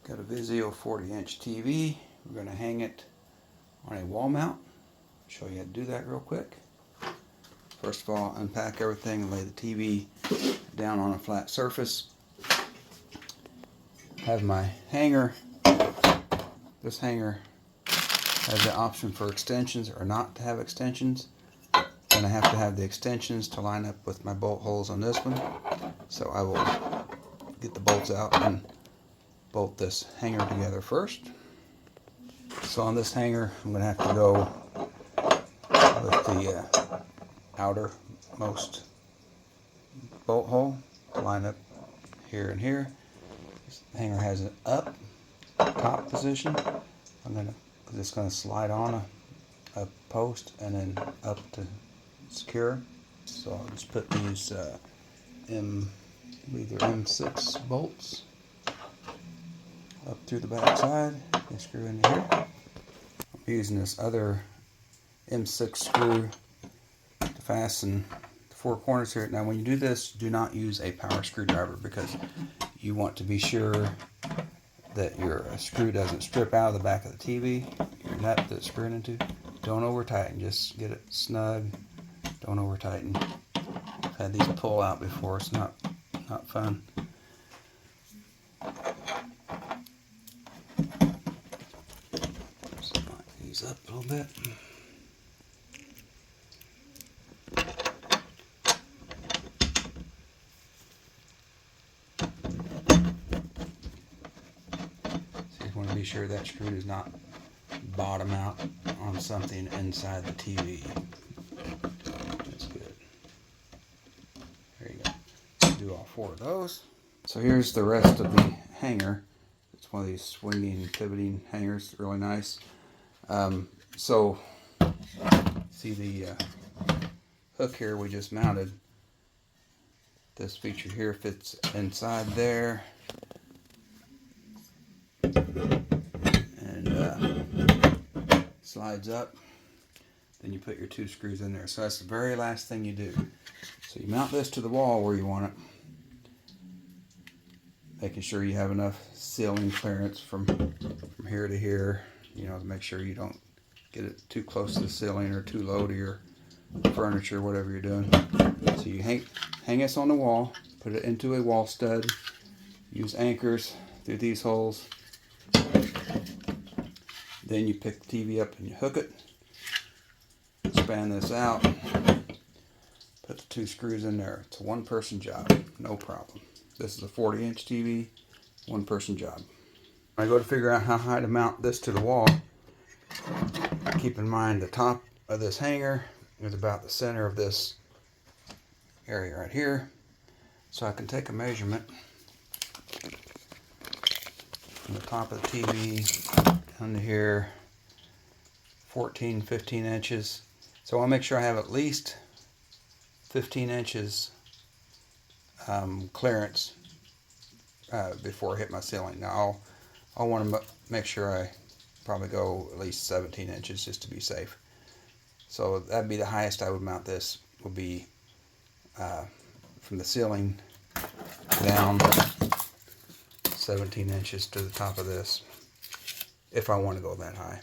Got a Vizio 40-inch TV. We're going to hang it on a wall mount. Show you how to do that real quick. First of all, unpack everything and lay the TV down on a flat surface. Have my hanger. This hanger has the option for extensions or not to have extensions. And I have to have the extensions to line up with my bolt holes on this one. So I will get the bolts out and bolt this hanger together first. So on this hanger, I'm going to have to go with the outermost bolt hole to line up here and here. This hanger has an up top position. It's going to slide on a post and then up to secure. So I'll just put these either M6 bolts up through the back side. They screw into here. I'm using this other M6 screw to fasten the four corners here. Now when you do this, do not use a power screwdriver because you want to be sure that your screw doesn't strip out of the back of the TV, your nut that it's screwed into. Don't over tighten, just get it snug. Don't over tighten. I've had these pull out before, it's not fun. Just line these up a little bit. So you want to be sure that screw does not bottom out on something inside the TV. That's good. There you go. Do all four of those. So here's the rest of the hanger. It's one of these swinging, pivoting hangers. Really nice. So see the hook here we just mounted. This feature here fits inside there. Slides up, then you put your two screws in there. So that's the very last thing you do. So you mount this to the wall where you want it, making sure you have enough ceiling clearance from here to here, you know, to make sure you don't get it too close to the ceiling or too low to your furniture, whatever you're doing. So you hang this on the wall, put it into a wall stud, use anchors through these holes. Then you pick the TV up and you hook it, span this out, put the two screws in there. It's a one-person job, no problem. This is a 40-inch TV, one-person job. When I go to figure out how high to mount this to the wall, keep in mind the top of this hanger is about the center of this area right here. So I can take a measurement from the top of the TV down to here, 15 inches. So I'll make sure I have at least 15 inches clearance before I hit my ceiling. Now I'll want to make sure I probably go at least 17 inches just to be safe. So that'd be the highest I would mount this, would be from the ceiling down 17 inches to the top of this, if I want to go that high.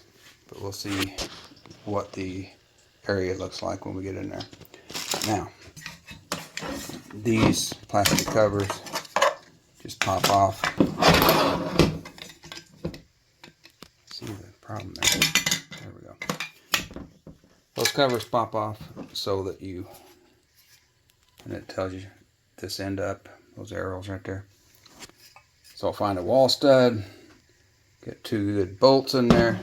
But we'll see what the area looks like when we get in there. Now, these plastic covers just pop off. See the problem there? There we go. Those covers pop off so that and it tells you this end up, those arrows right there. So I'll find a wall stud, get two good bolts in there.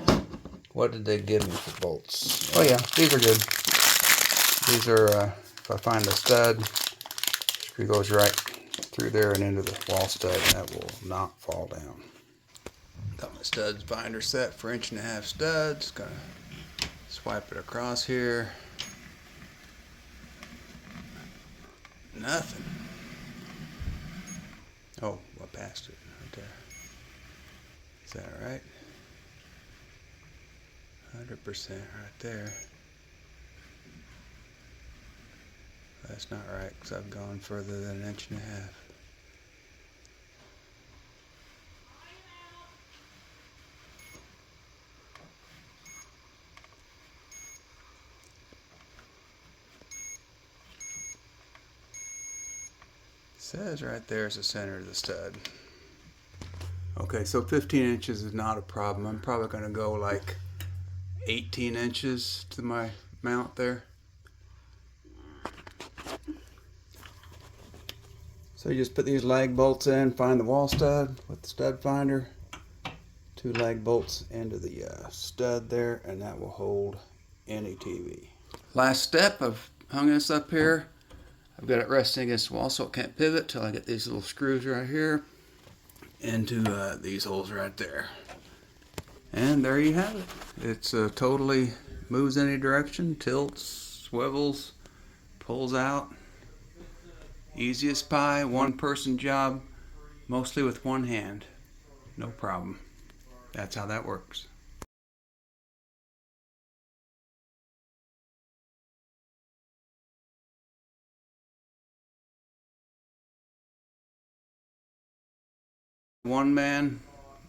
What did they give me for bolts? Oh yeah, these are good. These are, if I find a stud, screw goes right through there and into the wall stud, and that will not fall down. Got my studs binder set for 1.5" studs. Gonna swipe it across here. Nothing. Oh, I passed it right there. Is that right? 100% right there. That's not right because I've gone further than 1.5 inches. Says right there is the center of the stud. Okay, so 15 inches is not a problem. I'm probably going to go like 18 inches to my mount there. So you just put these lag bolts in, find the wall stud with the stud finder, 2 lag bolts into the stud there, and that will hold any TV. Last step, I've hung this up here. I've got it resting against the wall so it can't pivot till I get these little screws right here into these holes right there. And there you have it. It's totally moves any direction, tilts, swivels, pulls out. Easy as pie, one person job, mostly with one hand. No problem. That's how that works. One man